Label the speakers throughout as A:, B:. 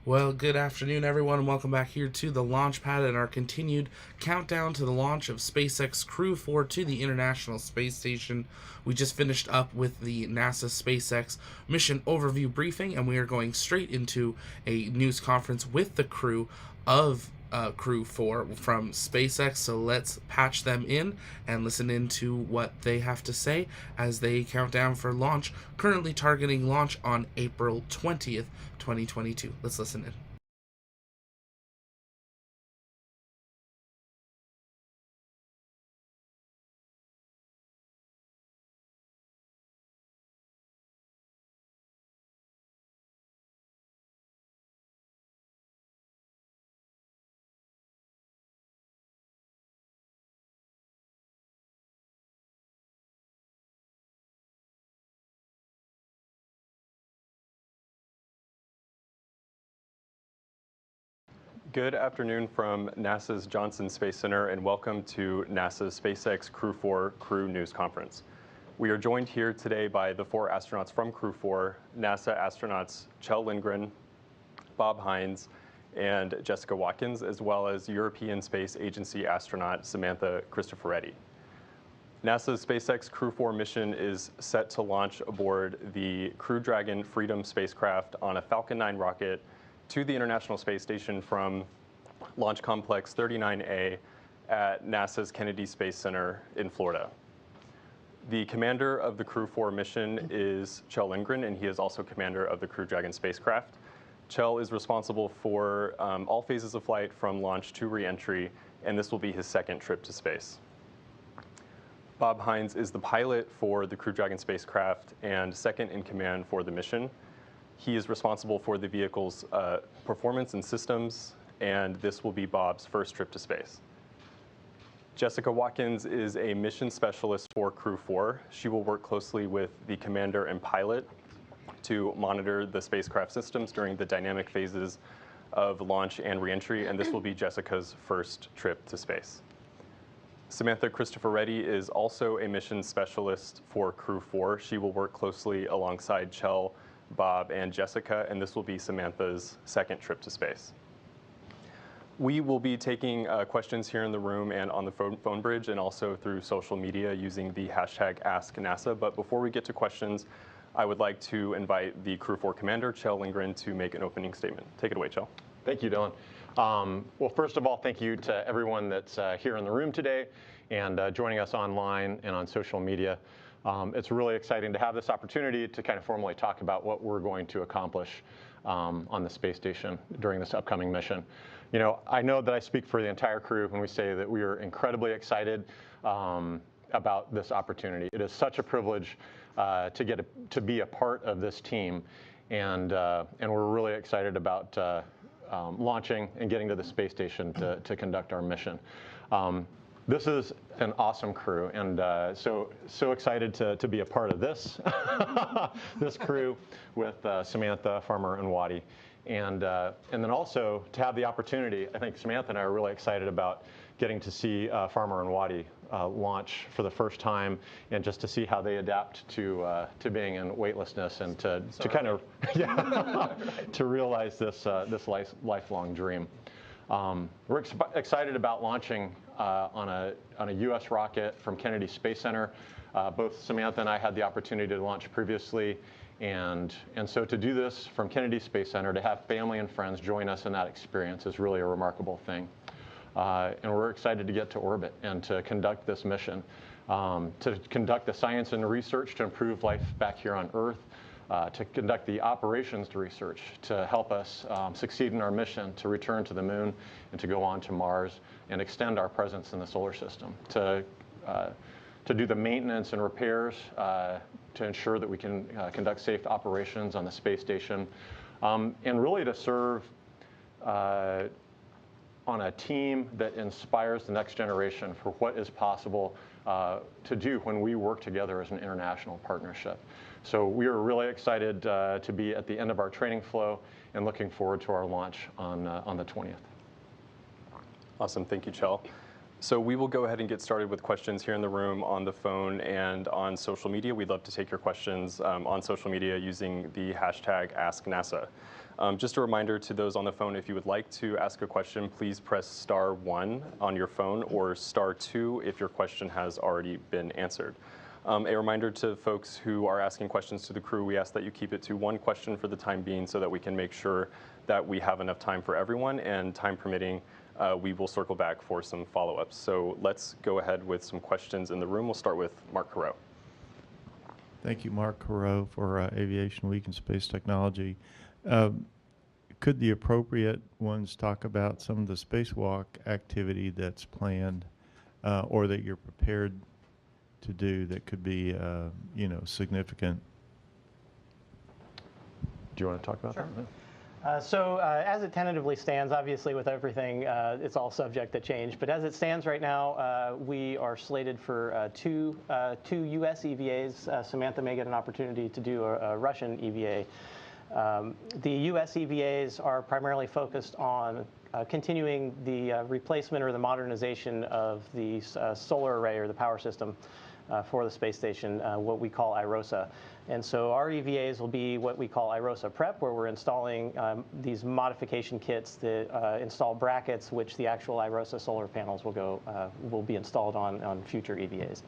A: Well, good afternoon, everyone, and welcome back here to the launch pad and our continued countdown to the launch of SpaceX Crew 4 to the International Space Station. We just finished up with the NASA SpaceX mission overview briefing, and we are going straight into a news conference with the crew of Crew 4 from SpaceX. So let's patch them in and listen into what they have to say as they count down for launch, currently targeting launch on April 20th, 2022. Let's listen in.
B: Good afternoon from NASA's Johnson Space Center, and welcome to NASA's SpaceX Crew 4 Crew News Conference. We are joined here today by the 4 astronauts from Crew 4, NASA astronauts Kjell Lindgren, Bob Hines, and Jessica Watkins, as well as European Space Agency astronaut Samantha Cristoforetti. NASA's SpaceX Crew 4 mission is set to launch aboard the Crew Dragon Freedom spacecraft on a Falcon 9 rocket to the International Space Station from Launch Complex 39A at NASA's Kennedy Space Center in Florida. The commander of the Crew 4 mission is Kjell Lindgren, and he is also commander of the Crew Dragon spacecraft. Kjell is responsible for all phases of flight from launch to re-entry, and this will be his second trip to space. Bob Hines is the pilot for the Crew Dragon spacecraft and second in command for the mission. He is responsible for the vehicle's performance and systems, and this will be Bob's first trip to space. Jessica Watkins is a mission specialist for Crew 4. She will work closely with the commander and pilot to monitor the spacecraft systems during the dynamic phases of launch and reentry, and this will be Jessica's first trip to space. Samantha Cristoforetti is also a mission specialist for Crew 4. She will work closely alongside Kjell, Bob, and Jessica, and this will be Samantha's second trip to space. We will be taking questions here in the room and on the phone bridge, and also through social media using the hashtag AskNASA. But before we get to questions, I would like to invite the Crew 4 commander, Kjell Lindgren, to make an opening statement. Take it away, Kjell.
C: Thank you, Dylan. Well, first of all, thank you to everyone that's here in the room today and joining us online and on social media. It's really exciting to have this opportunity to kind of formally talk about what we're going to accomplish on the space station during this upcoming mission. You know, I know that I speak for the entire crew when we say that we are incredibly excited about this opportunity. It is such a privilege to be a part of this team, and we're really excited about launching and getting to the space station to conduct our mission. This is an awesome crew, and so excited to be a part of this this crew with Samantha, Farmer, and Waddy, and then also to have the opportunity. I think Samantha and I are really excited about getting to see Farmer and Waddy launch for the first time, and just to see how they adapt to being in weightlessness and to kind of to realize this lifelong dream. We're excited about launching on a U.S. rocket from Kennedy Space Center. Both Samantha and I had the opportunity to launch previously, and so to do this from Kennedy Space Center, to have family and friends join us in that experience is really a remarkable thing. And we're excited to get to orbit and to conduct this mission, to conduct the science and research to improve life back here on Earth, to conduct the operations to research to help us succeed in our mission to return to the moon and to go on to Mars and extend our presence in the solar system, to do the maintenance and repairs to ensure that we can conduct safe operations on the space station, and really to serve on a team that inspires the next generation for what is possible to do when we work together as an international partnership. So we are really excited to be at the end of our training flow and looking forward to our launch on the 20th.
B: Awesome, thank you, Kjell. So we will go ahead and get started with questions here in the room, on the phone, and on social media. We'd love to take your questions on social media using the hashtag AskNASA. Just a reminder to those on the phone, if you would like to ask a question, please press *1 on your phone or *2 if your question has already been answered. A reminder to folks who are asking questions to the crew, we ask that you keep it to one question for the time being so that we can make sure that we have enough time for everyone, and time permitting, we will circle back for some follow-ups. So let's go ahead with some questions in the room. We'll start with Mark Carreau.
D: Thank you, Mark Carreau, for Aviation Week and Space Technology. Could the appropriate ones talk about some of the spacewalk activity that's planned or that you're prepared to do that could be, significant?
C: Do you want to talk about that?
E: So as it tentatively stands, obviously with everything, it's all subject to change. But as it stands right now, we are slated for two U.S. EVAs. Samantha may get an opportunity to do a Russian EVA. The U.S. EVAs are primarily focused on continuing the replacement or the modernization of the solar array or the power system for the space station, what we call IROSA. And so our EVAs will be what we call IROSA Prep, where we're installing these modification kits that install brackets, which the actual IROSA solar panels will be installed on future EVAs.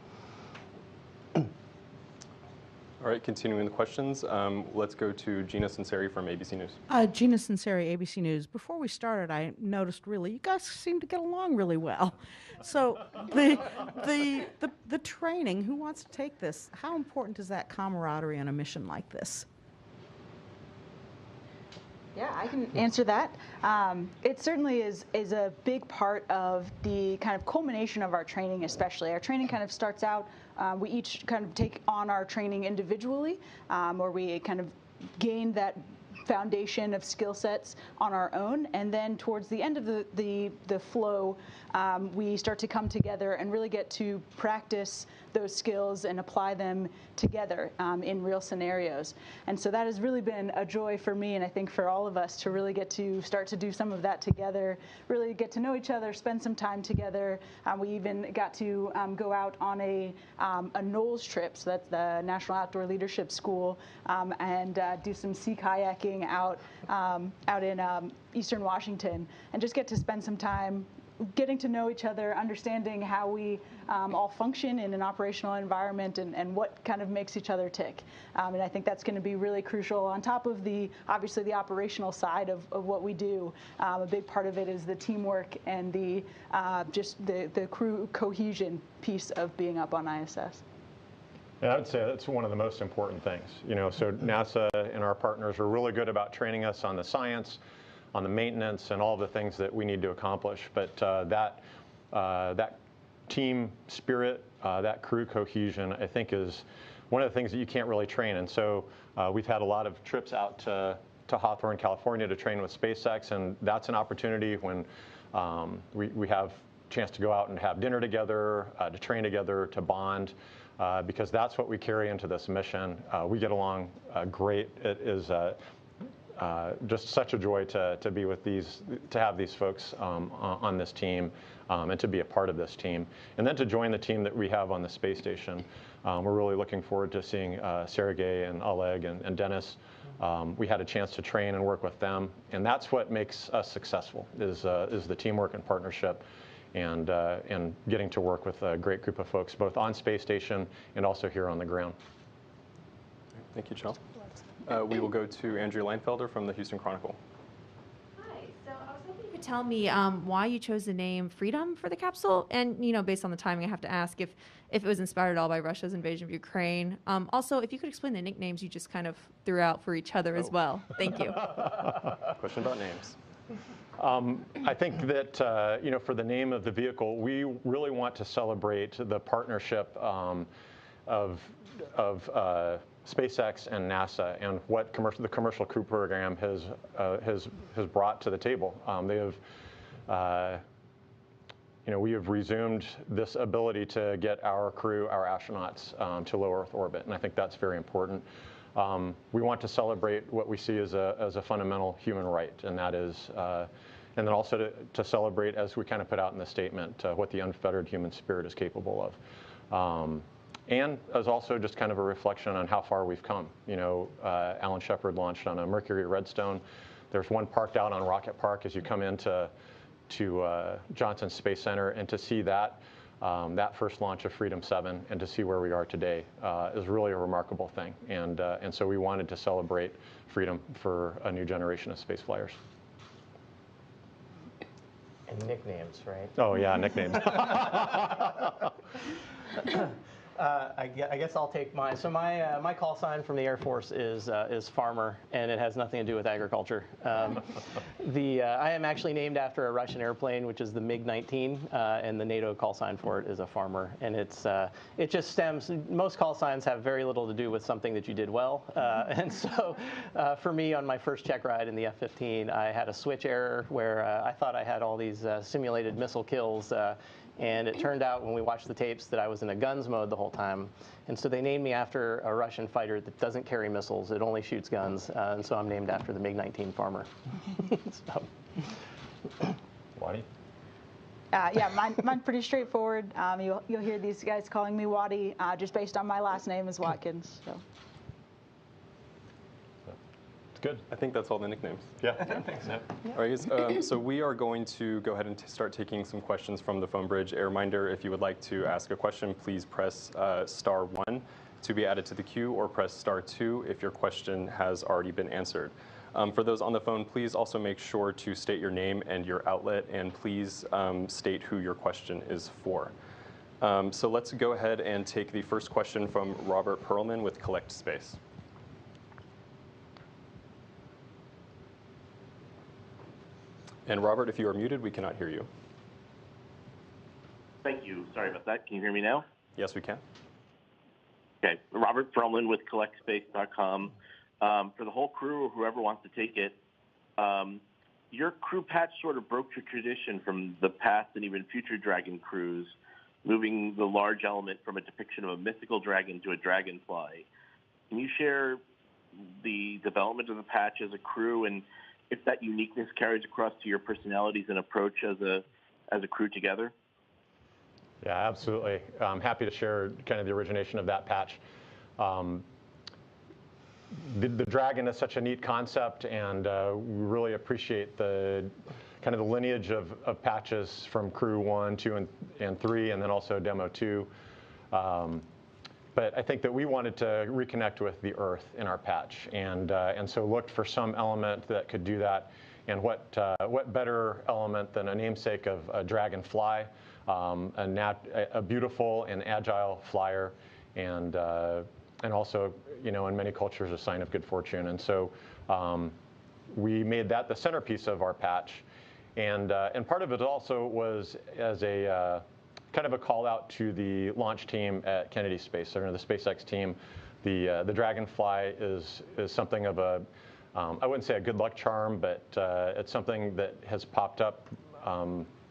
B: All right, continuing the questions, let's go to Gina Sinceri from ABC News.
F: Gina Sinceri, ABC News. Before we started, I noticed really you guys seem to get along really well. So the training, who wants to take this? How important is that camaraderie on a mission like this?
G: Yeah, I can answer that. It certainly is a big part of the kind of culmination of our training, especially. Our training kind of starts out, we each kind of take on our training individually, or we kind of gain that foundation of skill sets on our own, and then towards the end of the flow, we start to come together and really get to practice those skills and apply them together in real scenarios. And so that has really been a joy for me, and I think for all of us, to really get to start to do some of that together, really get to know each other, spend some time together. We even got to go out on a NOLS trip, so that's the National Outdoor Leadership School, and do some sea kayaking out in Eastern Washington, and just get to spend some time getting to know each other, understanding how we all function in an operational environment, and what kind of makes each other tick. And I think that's going to be really crucial on top of obviously the operational side of what we do. A big part of it is the teamwork and just the crew cohesion piece of being up on ISS.
C: And I would say that's one of the most important things. So NASA and our partners are really good about training us on the science, on the maintenance, and all the things that we need to accomplish. But that team spirit, that crew cohesion, I think is one of the things that you can't really train. And so we've had a lot of trips out to Hawthorne, California to train with SpaceX, and that's an opportunity when we have a chance to go out and have dinner together, to train together, to bond. Because that's what we carry into this mission. We get along great. It is just such a joy to be with to have these folks on this team, and to be a part of this team, and then to join the team that we have on the space station. We're really looking forward to seeing Sergey and Oleg and Dennis. We had a chance to train and work with them, and that's what makes us successful, is the teamwork and partnership. And getting to work with a great group of folks, both on space station and also here on the ground.
B: Thank you, Jill. We will go to Andrea Leinfelder from the Houston Chronicle.
H: Hi. So I was hoping you could tell me why you chose the name Freedom for the capsule, and based on the timing, I have to ask if it was inspired at all by Russia's invasion of Ukraine. Also, if you could explain the nicknames you just kind of threw out for each other as well. Thank you.
B: Question about names.
C: I think that for the name of the vehicle, we really want to celebrate the partnership of SpaceX and NASA, and what the Commercial Crew Program has brought to the table. We have resumed this ability to get our crew, our astronauts, to low Earth orbit, and I think that's very important. We want to celebrate what we see as a fundamental human right, and that is and then also to celebrate, as we kind of put out in the statement, what the unfettered human spirit is capable of. And as also just kind of a reflection on how far we've come. You know, Alan Shepard launched on a Mercury Redstone. There's one parked out on Rocket Park as you come into Johnson Space Center, and to see that first launch of Freedom 7 and to see where we are today is really a remarkable thing. And so we wanted to celebrate freedom for a new generation of space flyers.
E: And nicknames, right?
C: Oh yeah, nicknames.
E: I guess I'll take mine. So my call sign from the Air Force is farmer, and it has nothing to do with agriculture. I am actually named after a Russian airplane, which is the MiG-19, and the NATO call sign for it is a farmer. And it just stems. Most call signs have very little to do with something that you did well. And so for me, on my first check ride in the F-15, I had a switch error where I thought I had all these simulated missile kills. And it turned out when we watched the tapes that I was in a guns mode the whole time. And so they named me after a Russian fighter that doesn't carry missiles. It only shoots guns. And so I'm named after the MiG-19 farmer.
C: Wadi?
G: Yeah, mine pretty straightforward. You'll hear these guys calling me Wadi just based on my last name is Watkins. So.
C: Good.
B: I think that's all the nicknames.
C: Yeah. Thanks. Yeah.
B: All right, guys. So we are going to go ahead and start taking some questions from the phone bridge. A reminder, if you would like to ask a question, please press *1 to be added to the queue, or press *2 if your question has already been answered. For those on the phone, please also make sure to state your name and your outlet, and please state who your question is for. So let's go ahead and take the first question from Robert Perlman with Collect Space. And Robert, if you are muted, we cannot hear you.
I: Thank you. Sorry about that. Can you hear me now?
B: Yes, we can.
I: Okay. Robert Perlman with CollectSpace.com. For the whole crew or whoever wants to take it, your crew patch sort of broke your tradition from the past and even future Dragon crews, moving the large element from a depiction of a mythical dragon to a dragonfly. Can you share the development of the patch as a crew, and if that uniqueness carries across to your personalities and approach as a crew together?
C: Yeah, absolutely. I'm happy to share kind of the origination of that patch. The dragon is such a neat concept, and we really appreciate the kind of the lineage of patches from Crew 1, 2, and 3, and then also Demo 2. But I think that we wanted to reconnect with the Earth in our patch, and so looked for some element that could do that. And what better element than a namesake of a Dragonfly, a beautiful and agile flyer, and also, you know, in many cultures a sign of good fortune. And so we made that the centerpiece of our patch, and part of it also was as a kind of a call out to the launch team at Kennedy Space Center, the SpaceX team. The Dragonfly is something of a, I wouldn't say a good luck charm, but it's something that has popped up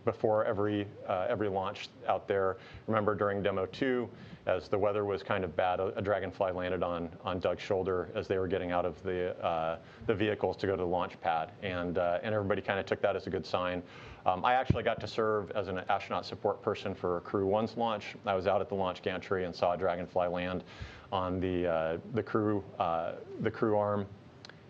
C: before every launch out there. Remember during Demo 2, as the weather was kind of bad, a Dragonfly landed on Doug's shoulder as they were getting out of the vehicles to go to the launch pad, and everybody kind of took that as a good sign. I actually got to serve as an astronaut support person for Crew 1's launch. I was out at the launch gantry and saw a Dragonfly land on the crew arm,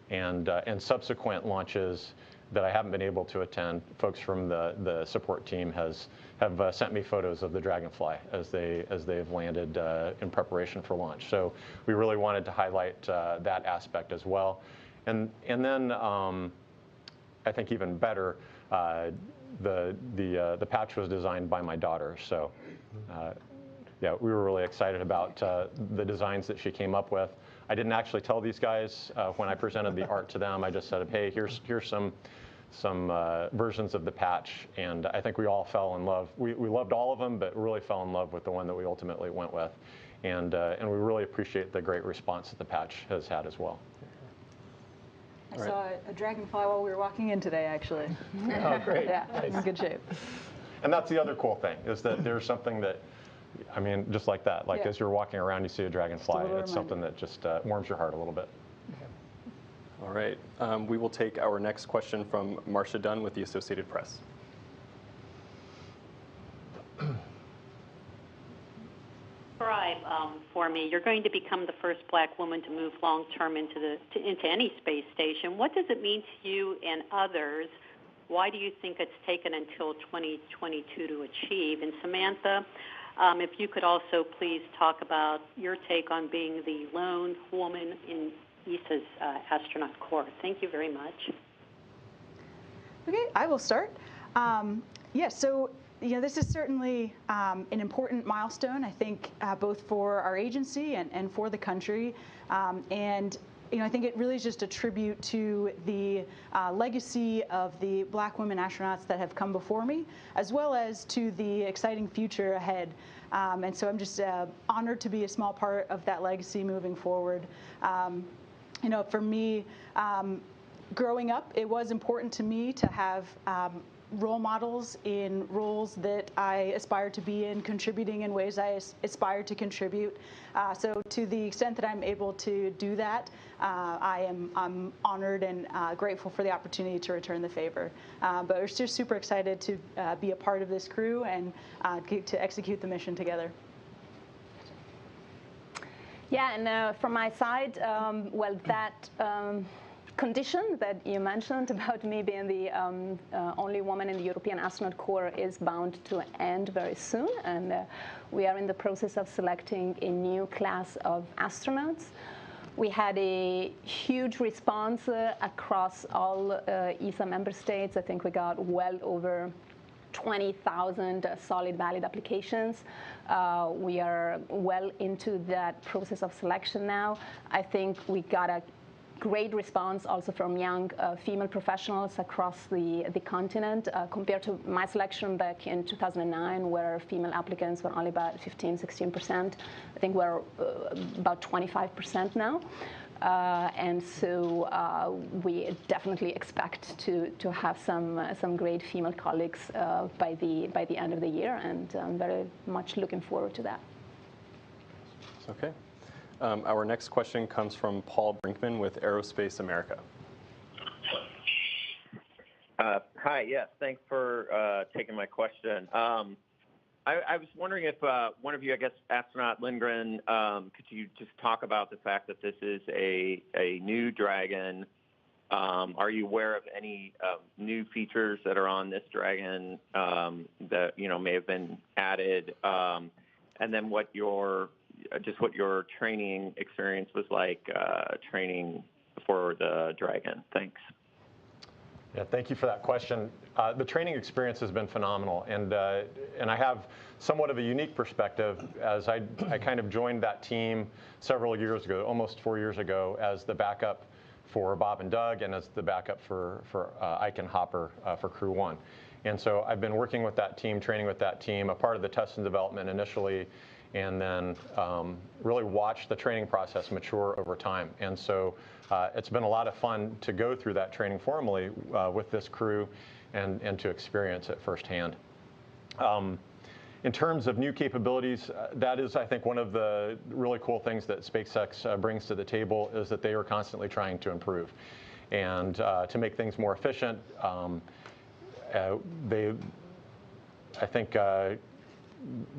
C: and subsequent launches that I haven't been able to attend. Folks from the support team have sent me photos of the Dragonfly as they've landed in preparation for launch. So we really wanted to highlight that aspect as well, and then I think even better, the patch was designed by my daughter. So yeah, we were really excited about the designs that she came up with. I didn't actually tell these guys when I presented the art to them. I just said, hey, here's some versions of the patch, and I think we all fell in love. We loved all of them, but really fell in love with the one that we ultimately went with, and we really appreciate the great response that the patch has had as well.
G: I saw a Dragonfly while we were walking in today, actually.
E: Oh, great.
G: Yeah, it's in good shape.
C: And that's the other cool thing, is that there's something that, I mean, just like that, like as you're walking around, you see a Dragonfly. It's something that just warms your heart a little bit.
B: All right. We will take our next question from Marcia Dunn with the Associated Press.
J: For me, you're going to become the first black woman to move long-term into any space station. What does it mean to you and others? Why do you think it's taken until 2022 to achieve? And Samantha, if you could also please talk about your take on being the lone woman in ESA's astronaut corps. Thank you very much.
G: Okay, I will start. So this is certainly an important milestone, I think, both for our agency and for the country. And I think it really is just a tribute to the legacy of the black women astronauts that have come before me, as well as to the exciting future ahead. And so I'm just honored to be a small part of that legacy moving forward. For me, growing up, it was important to me to have role models in roles that I aspire to be in, contributing in ways I aspire to contribute. So to the extent that I'm able to do that, I'm honored and grateful for the opportunity to return the favor. But we're just super excited to be a part of this crew and to execute the mission together.
K: Yeah, and from my side, that condition that you mentioned about me being the only woman in the European Astronaut Corps is bound to end very soon, and we are in the process of selecting a new class of astronauts. We had a huge response across all ESA member states. I think we got well over 20,000 solid valid applications. We are well into that process of selection now. I think we got a great response also from young female professionals across the continent compared to my selection back in 2009, where female applicants were only about 15-16%. I think we're about 25% now. And so we definitely expect to have some great female colleagues by the end of the year, and I'm very much looking forward to that.
B: Okay. Our next question comes from Paul Brinkman with Aerospace America.
L: Hi, yes, thanks for taking my question. I was wondering if one of you, I guess astronaut Lindgren, could you just talk about the fact that this is a new Dragon? Are you aware of any new features that are on this Dragon that may have been added? And then what your training experience was like training for the Dragon? Thanks.
C: Yeah, thank you for that question. The training experience has been phenomenal, and I have somewhat of a unique perspective as I kind of joined that team several years ago, almost 4 years ago, as the backup for Bob and Doug and as the backup for Ike and Hopper for Crew 1. And so I've been working with that team, training with that team, a part of the test and development initially, and then really watched the training process mature over time. And so it's been a lot of fun to go through that training formally with this crew and to experience it firsthand. In terms of new capabilities, that is, I think, one of the really cool things that SpaceX brings to the table is that they are constantly trying to improve and to make things more efficient. I think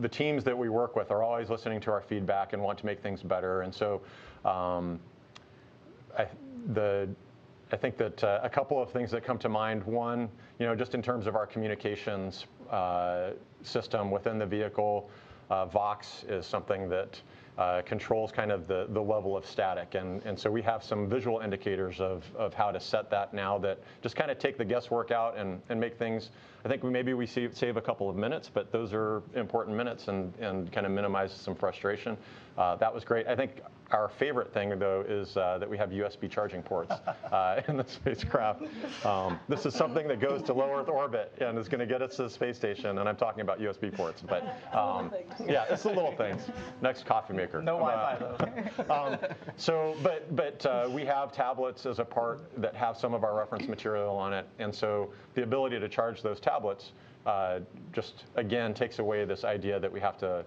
C: the teams that we work with are always listening to our feedback and want to make things better. And so I think that a couple of things that come to mind. One, just in terms of our communications system within the vehicle, Vox is something that controls kind of the level of static. And so we have some visual indicators of how to set that now that just kind of take the guesswork out and make things, I think maybe we save a couple of minutes, but those are important minutes and kind of minimize some frustration. That was great. I think our favorite thing, though, is that we have USB charging ports in the spacecraft. This is something that goes to low Earth orbit and is going to get us to the space station, and I'm talking about USB ports. But yeah, it's the little things. Next coffee maker.
E: No Wi-Fi, though.
C: But we have tablets as a part that have some of our reference material on it, and so the ability to charge those tablets just, again, takes away this idea that we have to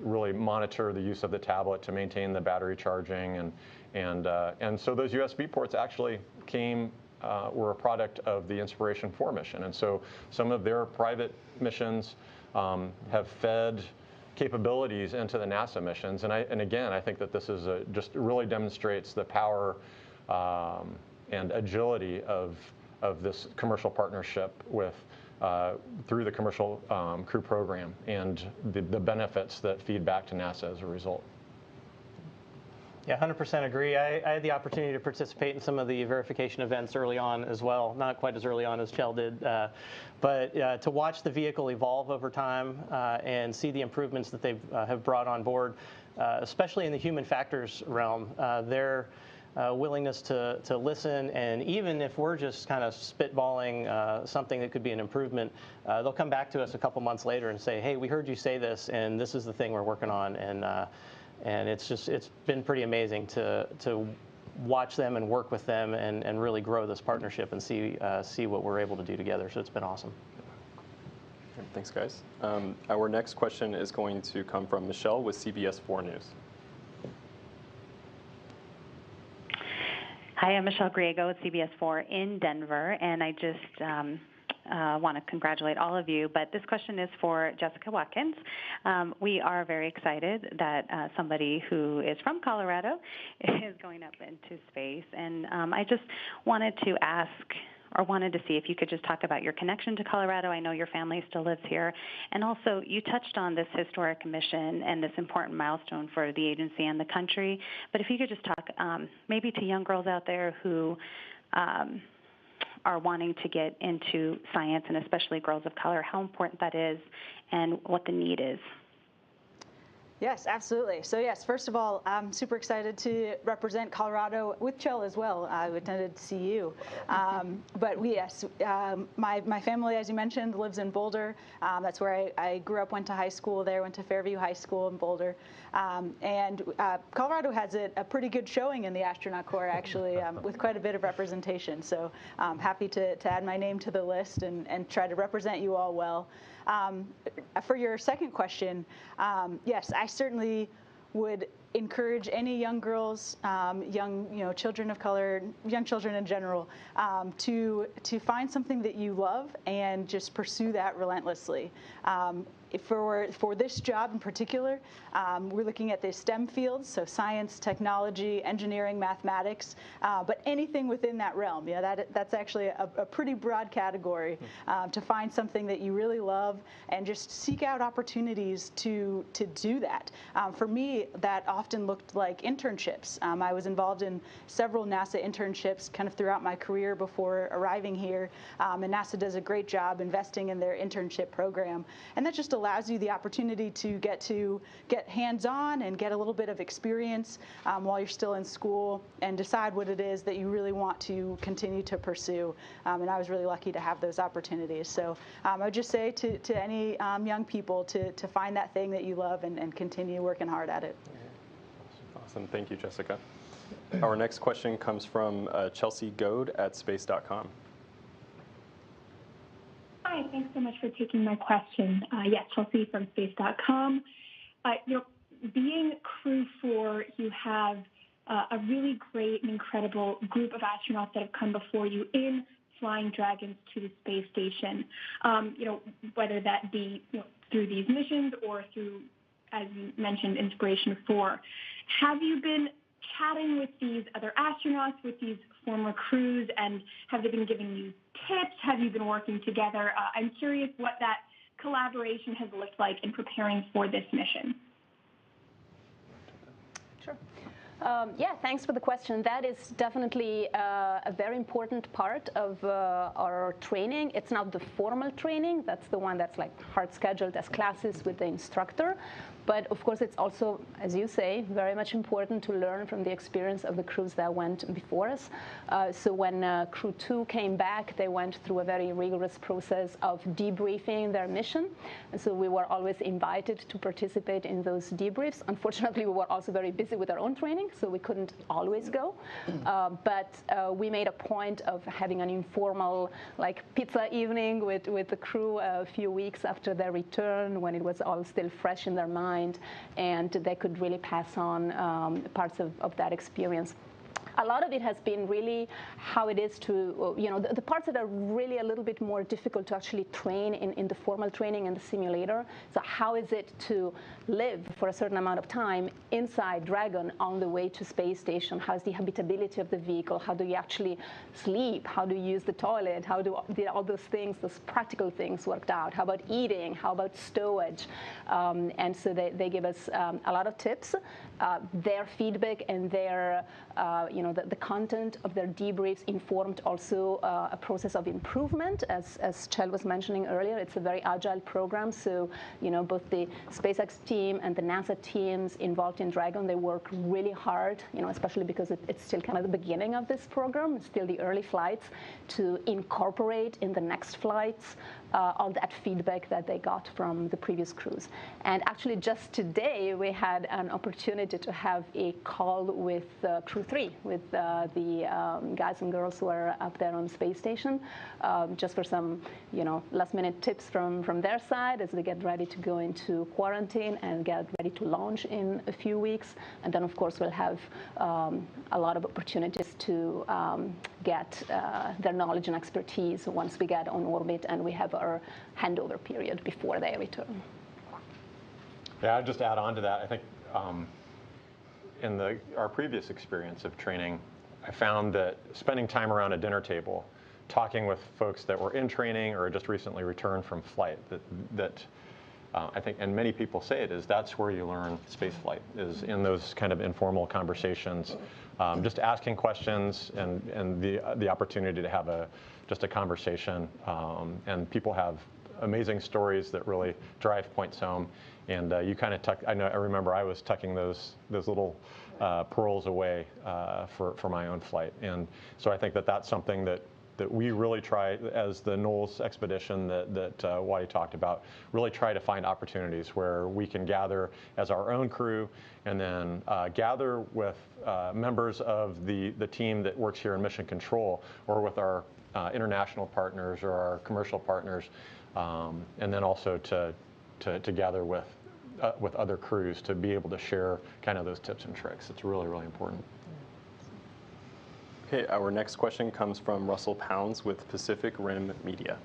C: really monitor the use of the tablet to maintain the battery charging And so those USB ports actually were a product of the Inspiration 4 mission. And so some of their private missions have fed capabilities into the NASA missions. And again, I think that this is just really demonstrates the power and agility of this commercial partnership through the Commercial Crew Program and the benefits that feed back to NASA as a result.
E: Yeah, 100% agree. I had the opportunity to participate in some of the verification events early on as well. Not quite as early on as Chell did, but to watch the vehicle evolve over time and see the improvements that they have brought on board, especially in the human factors realm. Their willingness to listen, and even if we're just kind of spitballing something that could be an improvement, they'll come back to us a couple months later and say, hey, we heard you say this, and this is the thing we're working on. And it's been pretty amazing to watch them and work with them and really grow this partnership and see what we're able to do together. So it's been awesome.
B: Thanks, guys. Our next question is going to come from Michelle with CBS 4 News.
M: Hi, I'm Michelle Griego with CBS 4 in Denver, and I just want to congratulate all of you, but this question is for Jessica Watkins. We are very excited that somebody who is from Colorado is going up into space, and I just wanted to ask, or wanted to see if you could just talk about your connection to Colorado. I know your family still lives here, and also you touched on this historic mission and this important milestone for the agency and the country, but if you could just talk maybe to young girls out there who are wanting to get into science, and especially girls of color, how important that is and what the need is.
G: Yes, absolutely. So yes, first of all, I'm super excited to represent Colorado with Chell as well. I attended CU. But my family, as you mentioned, lives in Boulder. That's where I grew up, went to high school there, went to Fairview High School in Boulder. And Colorado has a pretty good showing in the astronaut corps, actually, with quite a bit of representation. So I'm happy to add my name to the list and try to represent you all well. For your second question, yes, I certainly would encourage any young girls, young children of color, young children in general, to find something that you love and just pursue that relentlessly. For this job in particular, we're looking at the STEM fields, so science, technology, engineering, mathematics, but anything within that realm. Yeah, that's actually a pretty broad category to find something that you really love and just seek out opportunities to do that. For me, that often looked like internships. I was involved in several NASA internships kind of throughout my career before arriving here, and NASA does a great job investing in their internship program, and that just allows you the opportunity to get hands-on and get a little bit of experience while you're still in school and decide what it is that you really want to continue to pursue. And I was really lucky to have those opportunities. So I would just say to any young people to find that thing that you love and continue working hard at it.
B: Awesome. Thank you, Jessica. Our next question comes from Chelsea Goad at space.com.
N: Hi, thanks so much for taking my question. Yes, Chelsea from space.com. Being Crew 4, you have a really great and incredible group of astronauts that have come before you in flying Dragons to the space station. Whether that be through these missions or through, as you mentioned, Inspiration 4. Have you been chatting with these other astronauts, with these former crews, and have they been giving you tips? Have you been working together? I'm curious what that collaboration has looked like in preparing for this mission.
K: Sure. Yeah, thanks for the question. That is definitely a very important part of our training. It's not the formal training. That's the one that's like hard scheduled as classes with the instructor. But of course, it's also, as you say, very much important to learn from the experience of the crews that went before us. So when Crew 2 came back, they went through a very rigorous process of debriefing their mission. And so we were always invited to participate in those debriefs. Unfortunately, we were also very busy with our own training. training, so we couldn't always go. But we made a point of having an informal, like, pizza evening with the crew a few weeks after their return, when it was all still fresh in their mind, and they could really pass on parts of that experience. A lot of it has been really how it is to, the parts that are really a little bit more difficult to actually train in the formal training and the simulator. So how is it to live for a certain amount of time inside Dragon on the way to space station? How's the habitability of the vehicle? How do you actually sleep? How do you use the toilet? How do all those things, those practical things worked out? How about eating? How about stowage? And so they give us a lot of tips. Their feedback and their, the content of their debriefs informed also a process of improvement. As Chell was mentioning earlier, it's a very agile program. So, both the SpaceX team and the NASA teams involved in Dragon, they work really hard, especially because it's still kind of the beginning of this program. It's still the early flights, to incorporate in the next flights all that feedback that they got from the previous crews. And actually, just today, we had an opportunity to have a call with Crew 3, with the guys and girls who are up there on the space station, just for some, last-minute tips from their side as they get ready to go into quarantine and get ready to launch in a few weeks. And then, of course, we'll have a lot of opportunities to get their knowledge and expertise once we get on orbit and we have our handover period before they return.
C: Yeah, I'd just add on to that. I think in our previous experience of training, I found that spending time around a dinner table, talking with folks that were in training or just recently returned from flight, that I think, and many people say it, is that's where you learn space flight, is in those kind of informal conversations, just asking questions and the opportunity to have just a conversation. And people have amazing stories that really drive points home. And you kind of I remember I was tucking those little pearls away for my own flight. And so I think that's something that we really try, as the Knowles expedition that Wadi talked about, really try to find opportunities where we can gather as our own crew, and then gather with members of the team that works here in Mission Control, or with our international partners or our commercial partners, and then also to gather with other crews to be able to share kind of those tips and tricks. It's really, really important.
B: Okay, our next question comes from Russell Pounds with Pacific Rim Media.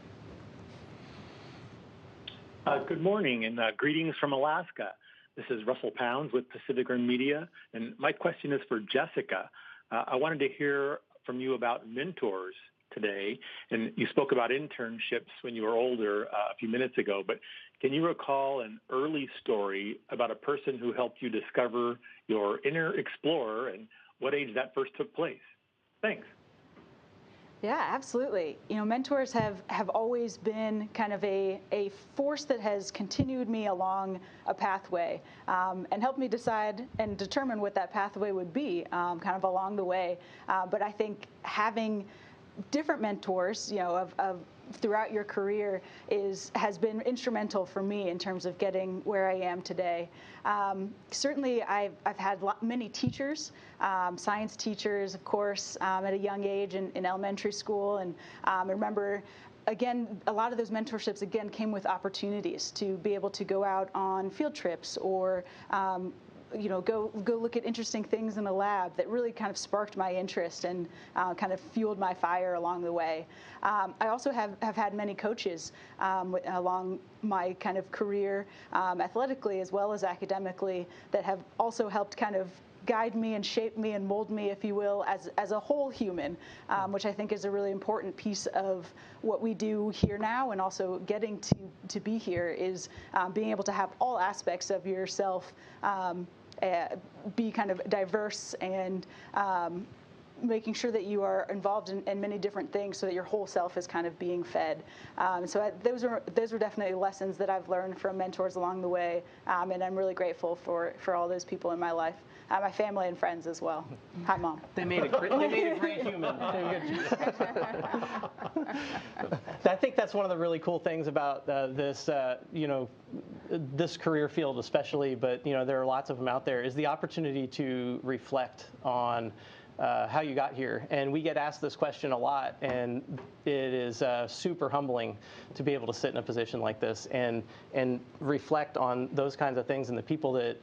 O: Good morning and greetings from Alaska. This is Russell Pounds with Pacific Rim Media, and my question is for Jessica. I wanted to hear from you about mentors today, and you spoke about internships when you were older a few minutes ago, but can you recall an early story about a person who helped you discover your inner explorer and what age that first took place? Thanks.
G: Yeah, absolutely. Mentors have always been kind of a force that has continued me along a pathway and helped me decide and determine what that pathway would be kind of along the way. But I think having different mentors, of throughout your career has been instrumental for me in terms of getting where I am today. Certainly, I've had many teachers, science teachers, of course, at a young age in elementary school, and I remember. Again, a lot of those mentorships, came with opportunities to be able to go out on field trips or go look at interesting things in the lab that really kind of sparked my interest and kind of fueled my fire along the way. I also have had many coaches along my kind of career, athletically as well as academically, that have also helped kind of guide me and shape me and mold me, if you will, as a whole human, which I think is a really important piece of what we do here now, and also getting to be here is being able to have all aspects of yourself be kind of diverse and making sure that you are involved in many different things so that your whole self is kind of being fed. Those were definitely lessons that I've learned from mentors along the way, and I'm really grateful for all those people in my life. My family and friends as well. Hi, Mom.
E: They made a great human. I think that's one of the really cool things about this career field especially, but there are lots of them out there, is the opportunity to reflect on how you got here. And we get asked this question a lot, and it is super humbling to be able to sit in a position like this and reflect on those kinds of things and the people that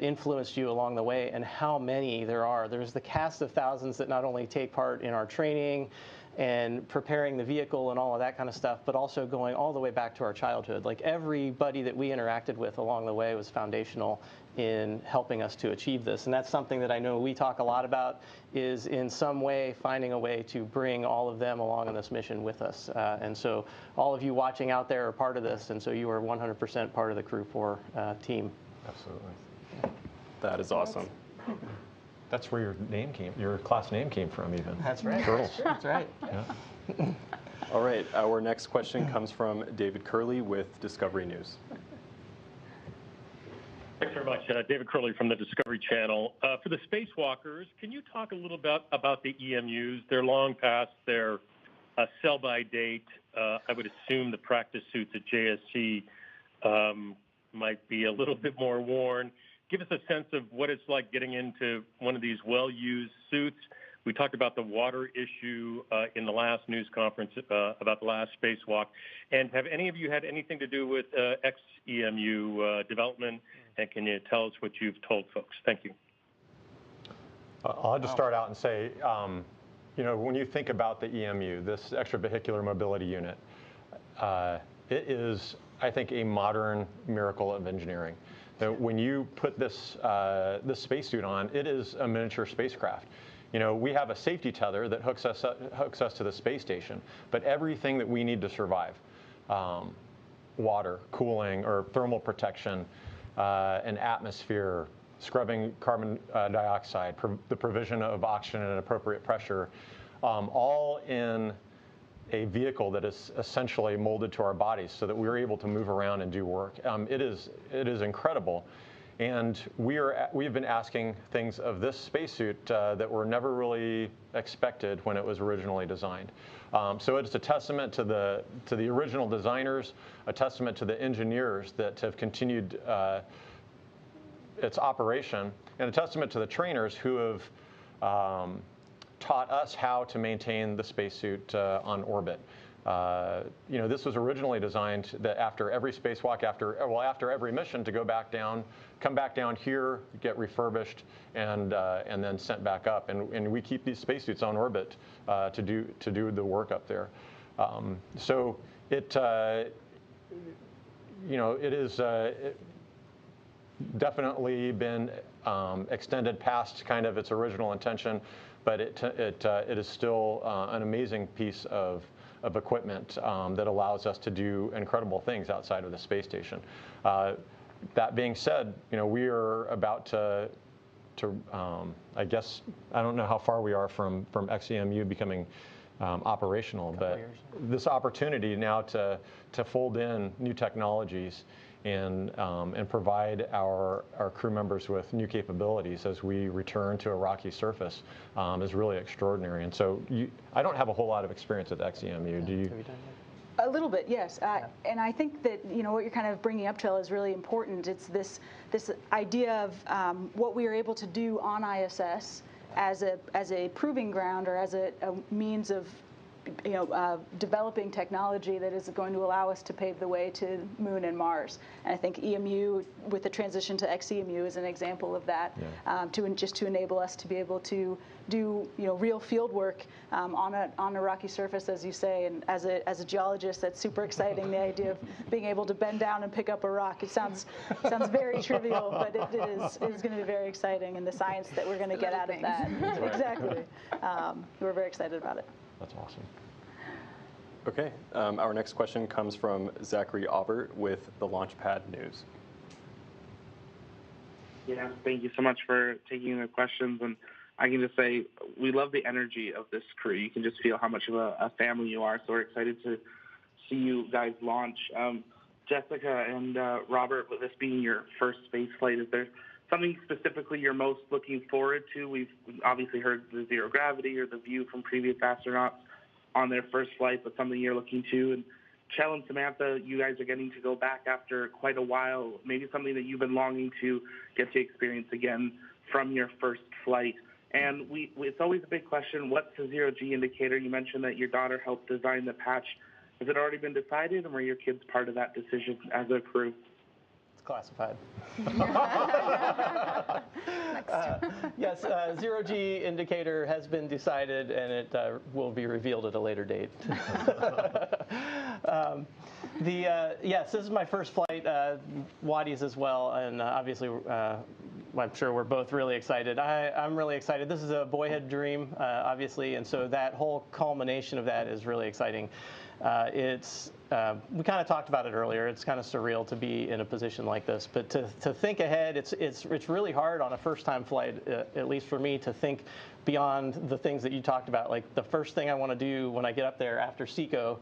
E: influenced you along the way, and how many there are. There's the cast of thousands that not only take part in our training and preparing the vehicle and all of that kind of stuff, but also going all the way back to our childhood. Like, everybody that we interacted with along the way was foundational in helping us to achieve this. And that's something that I know we talk a lot about, is in some way finding a way to bring all of them along on this mission with us. And so all of you watching out there are part of this, and so you are 100% part of the Crew 4 team.
C: Absolutely.
B: That is awesome.
C: That's where your class name came from, even.
E: That's right.
C: Turtles.
E: That's right.
C: Yeah.
B: All right, our next question comes from David Curley with Discovery News.
P: Thanks very much. David Curley from the Discovery Channel. For the spacewalkers, can you talk a little bit about the EMUs? They're long past their sell-by date. I would assume the practice suits at JSC might be a little bit more worn. Give us a sense of what it's like getting into one of these well-used suits. We talked about the water issue in the last news conference about the last spacewalk. And have any of you had anything to do with XEMU development? And can you tell us what you've told folks? Thank you.
C: I'll just start out and say, when you think about the EMU, this extravehicular mobility unit, it is, I think, a modern miracle of engineering. When you put this spacesuit on, it is a miniature spacecraft. We have a safety tether that hooks us to the space station, but everything that we need to survive, water, cooling, or thermal protection, an atmosphere, scrubbing carbon dioxide, the provision of oxygen at an appropriate pressure, all in a vehicle that is essentially molded to our bodies so that we're able to move around and do work. It is incredible. And we've been asking things of this spacesuit that were never really expected when it was originally designed. So it's a testament to the original designers, a testament to the engineers that have continued its operation, and a testament to the trainers who have taught us how to maintain the spacesuit on orbit. This was originally designed that after every spacewalk, after every mission, to come back down here, get refurbished, and then sent back up. And we keep these spacesuits on orbit to do the work up there. So it is definitely been extended past kind of its original intention, but it is still an amazing piece of equipment that allows us to do incredible things outside of the space station. That being said, we are about to I guess, I don't know how far we are from XEMU becoming operational, but this opportunity now to fold in new technologies and provide our crew members with new capabilities as we return to a rocky surface is really extraordinary. And so I don't have a whole lot of experience with XEMU. Do you?
G: A little bit, yes. And I think that what you're kind of bringing up, Jill, is really important. It's this idea of what we are able to do on ISS as a proving ground, or as a means of developing technology that is going to allow us to pave the way to Moon and Mars. And I think EMU, with the transition to XEMU, is an example of that. Yeah. To enable us to be able to do real field work on a rocky surface, as you say. And as a geologist, that's super exciting. The idea of being able to bend down and pick up a rock. It sounds very trivial, but it is going to be very exciting, and the science that we're going to get out of that. Exactly. We're very excited about it.
C: That's awesome.
B: Okay, our next question comes from Zachary Aubert with the Launchpad News.
Q: Yeah, thank you so much for taking the questions, and I can just say we love the energy of this crew. You can just feel how much of a family you are. So we're excited to see you guys launch. Jessica and Robert, with this being your first space flight, is there something specifically you're most looking forward to? We've obviously heard the zero gravity or the view from previous astronauts on their first flight, but something you're looking to. And Chell and Samantha, you guys are getting to go back after quite a while, maybe something that you've been longing to get to experience again from your first flight. And it's always a big question, what's the zero-G indicator? You mentioned that your daughter helped design the patch. Has it already been decided, and were your kids part of that decision as a crew?
E: It's classified. Yes, zero-G indicator has been decided, and it will be revealed at a later date. Yes, this is my first flight, Wadi's as well, and obviously I'm sure we're both really excited. I'm really excited. This is a boyhood dream, obviously, and so that whole culmination of that is really exciting. We kind of talked about it earlier. It's kind of surreal to be in a position like this, but to think ahead, it's really hard on a first-time flight, at least for me, to think beyond the things that you talked about. Like the first thing I want to do when I get up there after SECO,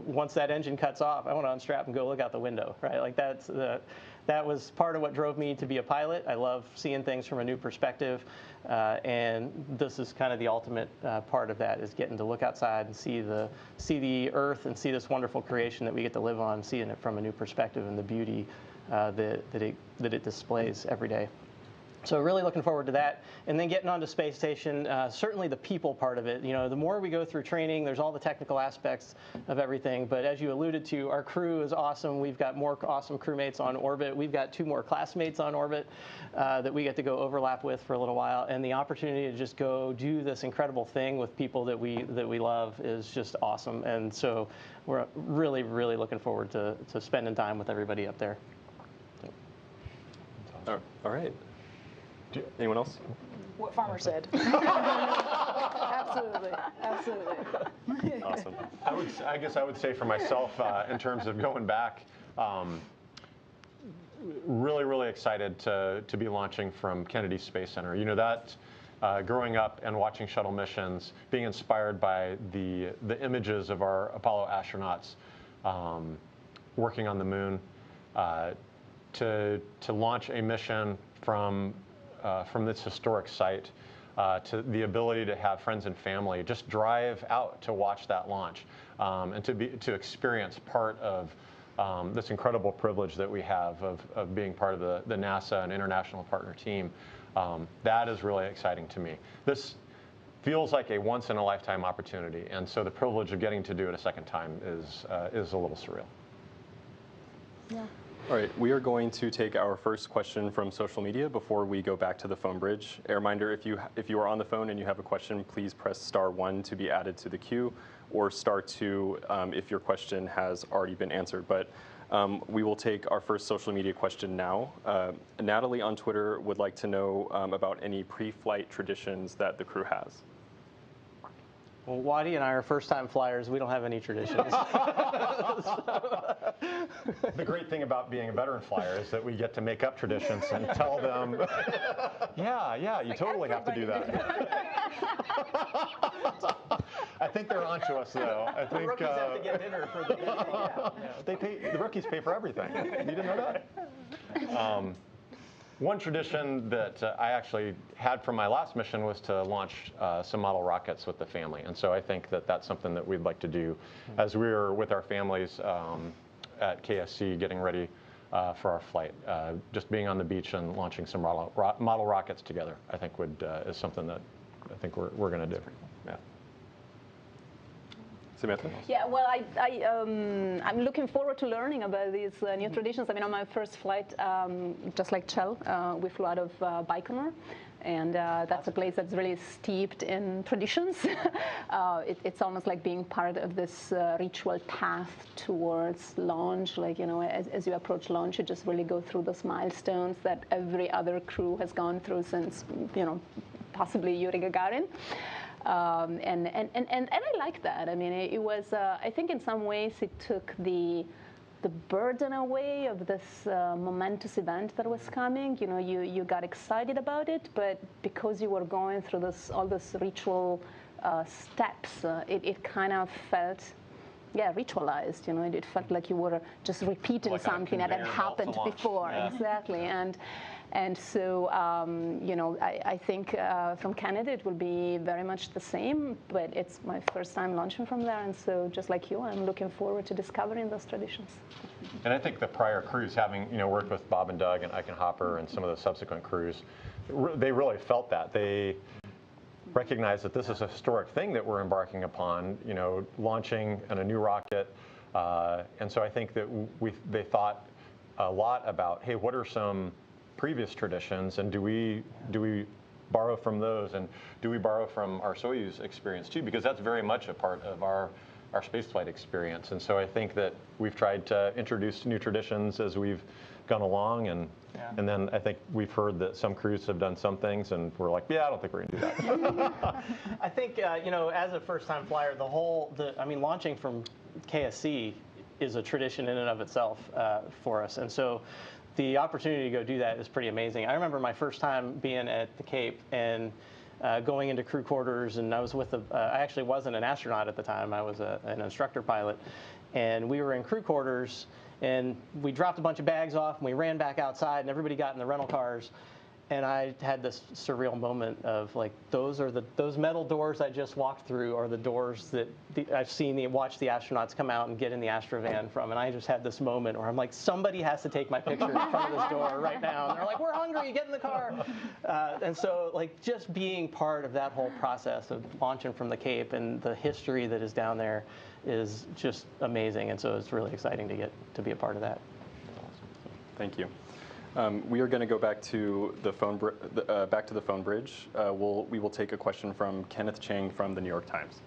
E: once that engine cuts off, I want to unstrap and go look out the window, right? Like that was part of what drove me to be a pilot. I love seeing things from a new perspective, and this is kind of the ultimate part of that, is getting to look outside and see the Earth and see this wonderful creation that we get to live on, seeing it from a new perspective and the beauty that it displays every day. So really looking forward to that. And then getting onto space station, certainly the people part of it. The more we go through training, there's all the technical aspects of everything. But as you alluded to, our crew is awesome. We've got more awesome crewmates on orbit. We've got 2 more classmates on orbit that we get to go overlap with for a little while. And the opportunity to just go do this incredible thing with people that we love is just awesome. And so we're really, really looking forward to spending time with everybody up there.
B: All right. Anyone else?
G: What Farmer said. Absolutely.
B: Awesome.
C: I guess I would say for myself, in terms of going back, really, really excited to be launching from Kennedy Space Center. Growing up and watching shuttle missions, being inspired by the images of our Apollo astronauts working on the moon, to launch a mission from this historic site, to the ability to have friends and family just drive out to watch that launch, and to experience part of this incredible privilege that we have of being part of the NASA and international partner team. That is really exciting to me. This feels like a once-in-a-lifetime opportunity, and so the privilege of getting to do it a second time is a little surreal.
G: Yeah.
B: All right, we are going to take our first question from social media before we go back to the phone bridge. A reminder, if you are on the phone and you have a question, please press *1 to be added to the queue, or *2 if your question has already been answered. But we will take our first social media question now. Natalie on Twitter would like to know about any pre-flight traditions that the crew has.
E: Well, Wadi and I are first-time flyers. We don't have any traditions.
C: The great thing about being a veteran flyer is that we get to make up traditions and tell them, yeah, you totally have to do that. I think they're onto us, though. I think
E: the rookies have to get dinner for the day.
C: The rookies pay for everything. You didn't know that? One tradition that I actually had from my last mission was to launch some model rockets with the family. And so I think that that's something that we'd like to do as we're with our families at KSC getting ready for our flight. Just being on the beach and launching some model rockets together, I think is something that I think we're going to do. Yeah.
B: Samantha?
K: Yeah, well, I'm looking forward to learning about these new traditions. I mean, on my first flight, just like Chell, we flew out of Baikonur, and that's a place that's really steeped in traditions. It's almost like being part of this ritual path towards launch. Like, as you approach launch, you just really go through those milestones that every other crew has gone through since, possibly Yuri Gagarin. And I like that. I mean, it was, I think in some ways it took the the burden away of this momentous event that was coming. You know, you got excited about it, but because you were going through all this ritual steps, it kind of felt, yeah, ritualized. You know, it felt like you were just repeating
C: like
K: something that had happened before.
C: Yeah.
K: Exactly. And so, you know, I think from Canada it will be very much the same, but it's my first time launching from there, and so just like you, I'm looking forward to discovering those traditions.
C: And I think the prior crews, having worked with Bob and Doug and Ike and Hopper and some of the subsequent crews, they really felt that. They recognize that this is a historic thing that we're embarking upon, launching in a new rocket. And so I think that they thought a lot about, hey, what are some previous traditions, and do we borrow from those, and do we borrow from our Soyuz experience too? Because that's very much a part of our spaceflight experience. And so I think that we've tried to introduce new traditions as we've gone along, and then I think we've heard that some crews have done some things, and we're like, yeah, I don't think we're going to do that.
E: I think, as a first-time flyer, launching from KSC is a tradition in and of itself for us. And so the opportunity to go do that is pretty amazing. I remember my first time being at the Cape and going into crew quarters, and I was with I actually wasn't an astronaut at the time. I was an instructor pilot. And we were in crew quarters, and we dropped a bunch of bags off, and we ran back outside, and everybody got in the rental cars. And I had this surreal moment of like, those metal doors I just walked through are the doors that I've watched the astronauts come out and get in the Astrovan from. And I just had this moment where I'm like, somebody has to take my picture in front of this door right now. And they're like, we're hungry, get in the car. And so like just being part of that whole process of launching from the Cape and the history that is down there is just amazing. And so it's really exciting to get to be a part of that.
B: Thank you. We are going to go back to the phone bridge. We will take a question from Kenneth Chang from the New York Times.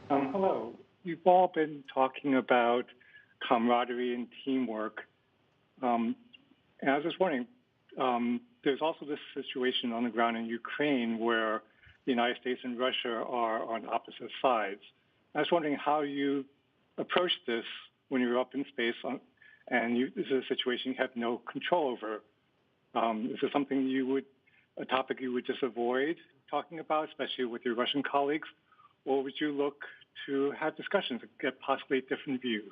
R: Hello. You've all been talking about camaraderie and teamwork. And I was just wondering, there's also this situation on the ground in Ukraine where the United States and Russia are on opposite sides. I was wondering how you approach this when you're up in space and this is a situation you have no control over. Is this something a topic you would just avoid talking about, especially with your Russian colleagues? Or would you look to have discussions and get possibly different views?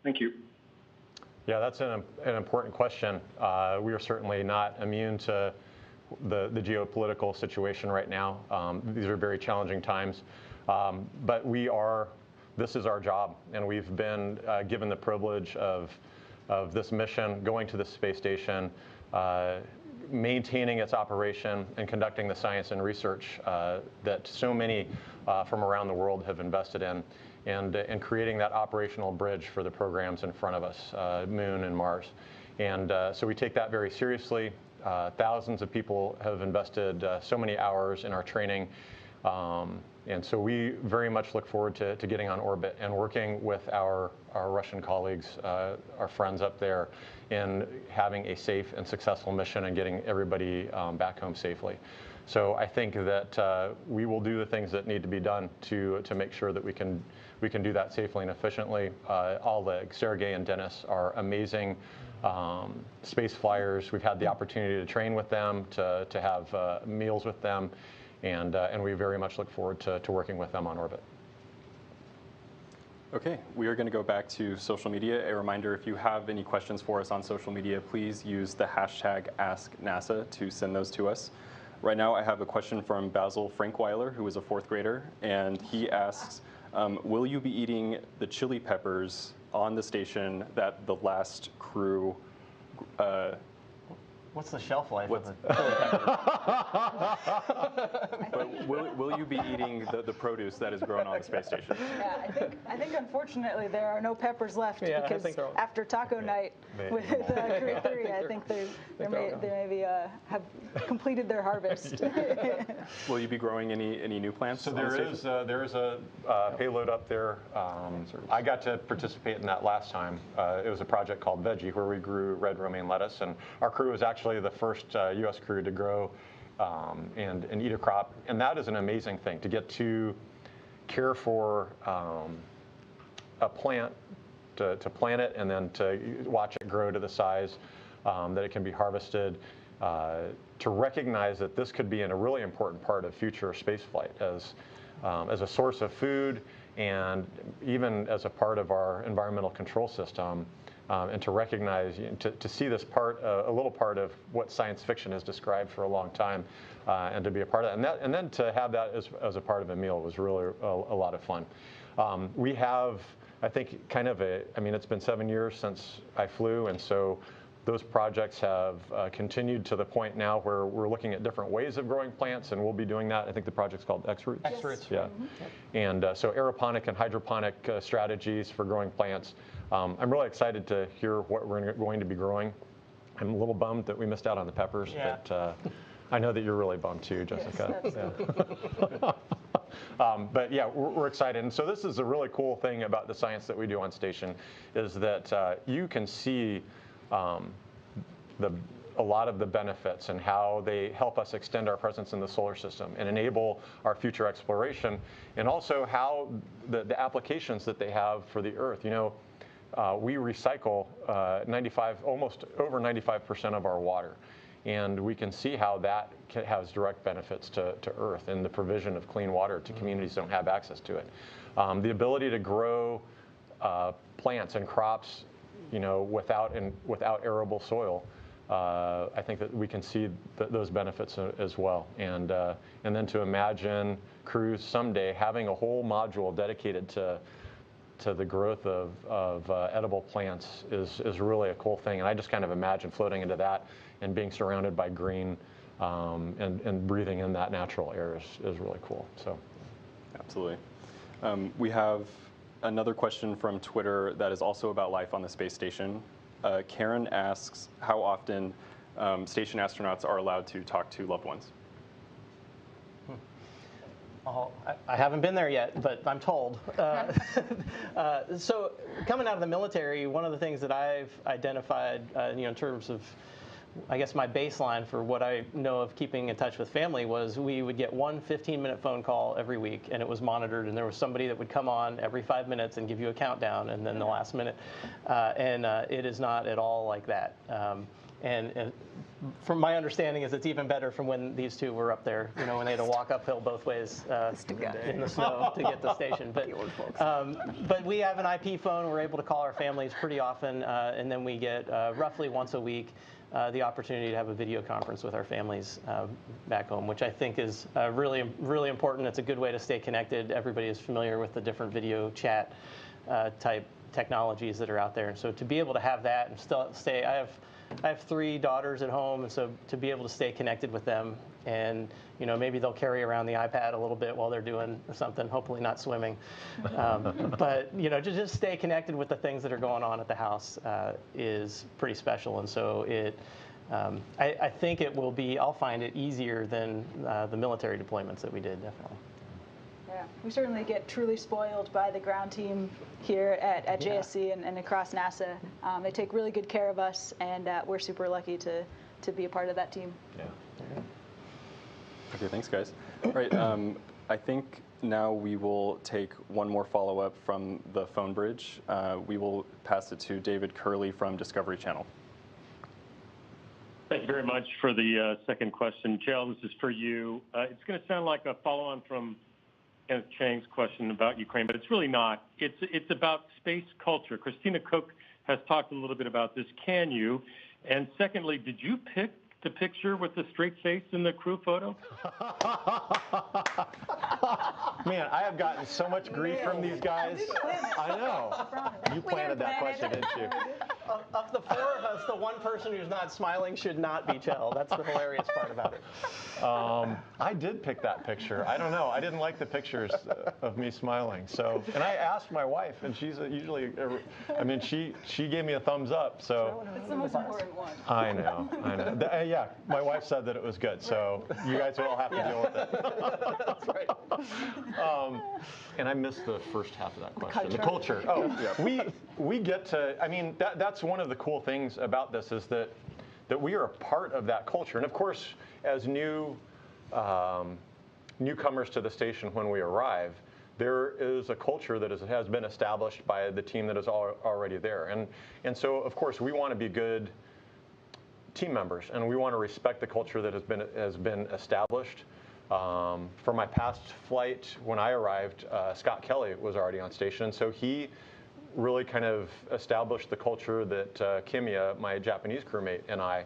R: Thank you.
C: Yeah, that's an important question. We are certainly not immune to the geopolitical situation right now. These are very challenging times. But this is our job, and we've been given the privilege of this mission, going to the space station, maintaining its operation, and conducting the science and research that so many from around the world have invested in, and creating that operational bridge for the programs in front of us, Moon and Mars. And so we take that very seriously. Thousands of people have invested so many hours in our training. And so we very much look forward to getting on orbit and working with our Russian colleagues, our friends up there, in having a safe and successful mission and getting everybody back home safely. So I think that we will do the things that need to be done to make sure that we can do that safely and efficiently. Sergey and Dennis are amazing space flyers. We've had the opportunity to train with them, to have meals with them. And we very much look forward to working with them on orbit.
B: Okay, we are going to go back to social media. A reminder, if you have any questions for us on social media, please use the hashtag AskNASA to send those to us. Right now, I have a question from Basil Frankweiler, who is a 4th grader, and he asks, will you be eating the chili peppers on the station that the last crew
E: What's the shelf life of the chili peppers?
B: But will you be eating the produce that is grown on the space station?
G: Yeah, I think unfortunately there are no peppers left because after taco night with Crew 3, I think they maybe have completed their harvest.
B: Will you be growing any new plants?
C: So there is a payload up there. I got to participate in that last time. It was a project called Veggie, where we grew red romaine lettuce, and our crew was actually the first U.S. crew to grow and eat a crop. And that is an amazing thing, to get to care for a plant, to plant it and then to watch it grow to the size that it can be harvested, to recognize that this could be a really important part of future spaceflight as a source of food and even as a part of our environmental control system, and to recognize, to see this part, a little part of what science fiction has described for a long time, and to be a part of that. And then to have that as a part of a meal was really a lot of fun. We have, I think, it's been 7 years since I flew, and so those projects have continued to the point now where we're looking at different ways of growing plants, and we'll be doing that. I think the project's called X-Roots.
E: X-Roots.
C: Yeah. And so aeroponic and hydroponic strategies for growing plants. I'm really excited to hear what we're going to be growing. I'm a little bummed that we missed out on the peppers, but I know that you're really bummed too, Jessica. Yes, but yeah, we're excited. And so this is a really cool thing about the science that we do on station, is that you can see a lot of the benefits and how they help us extend our presence in the solar system and enable our future exploration, and also how the applications that they have for the Earth. We recycle almost over 95% of our water, and we can see how that has direct benefits to Earth and the provision of clean water to communities that don't have access to it. The ability to grow plants and crops, without arable soil. I think that we can see those benefits as well, and then to imagine crews someday having a whole module dedicated to the growth of edible plants is really a cool thing. And I just kind of imagine floating into that and being surrounded by green and breathing in that natural air is really cool. So,
B: absolutely. We have another question from Twitter that is also about life on the space station. Karen asks how often station astronauts are allowed to talk to loved ones.
E: I haven't been there yet, but I'm told. So coming out of the military, one of the things that I've identified, in terms of, I guess, my baseline for what I know of keeping in touch with family was we would get one 15-minute phone call every week, and it was monitored, and there was somebody that would come on every 5 minutes and give you a countdown, and then the last minute. It is not at all like that. And from my understanding is it's even better from when these two were up there, when they had to walk uphill both ways in the snow to get to the station. But we have an IP phone. We're able to call our families pretty often, and then we get roughly once a week the opportunity to have a video conference with our families back home, which I think is really, really important. It's a good way to stay connected. Everybody is familiar with the different video chat type technologies that are out there. And so to be able to have that and still stay, I have 3 daughters at home, and so to be able to stay connected with them, and maybe they'll carry around the iPad a little bit while they're doing something, hopefully not swimming, but to just stay connected with the things that are going on at the house is pretty special. And so I think it will be, I'll find it easier than the military deployments that we did, definitely.
G: Yeah, we certainly get truly spoiled by the ground team here at JSC and across NASA. They take really good care of us, and we're super lucky to be a part of that team.
C: Yeah.
B: Okay, thanks, guys. All right, I think now we will take one more follow-up from the phone bridge. We will pass it to David Curley from Discovery Channel.
P: Thank you very much for the second question. Jill, this is for you. It's going to sound like a follow-on from Kenneth Chang's question about Ukraine, but it's really not. It's about space culture. Christina Cook has talked a little bit about this. Can you? And secondly, did you pick the picture with the straight face in the crew photo?
C: Man, I have gotten so much grief from these guys. I know. You planted that question, didn't you?
E: Of the 4 of us, the one person who's not smiling should not be Chell. That's the hilarious part about it.
C: I did pick that picture. I don't know. I didn't like the pictures of me smiling. So, and I asked my wife, and she's usually, she gave me a thumbs up. So
G: It's the most important one.
C: I know. Yeah, my wife said that it was good. So you guys will all have to deal with it.
E: That's right.
C: And I missed the first half of that question. The culture. Oh, yeah. We get to. That's one of the cool things about this is that we are a part of that culture. And of course, as newcomers to the station when we arrive, there is a culture that has been established by the team that is already there. And so, of course, we want to be good team members, and we want to respect the culture that has been established. For my past flight, when I arrived, Scott Kelly was already on station, so he really kind of established the culture that Kimia, my Japanese crewmate, and I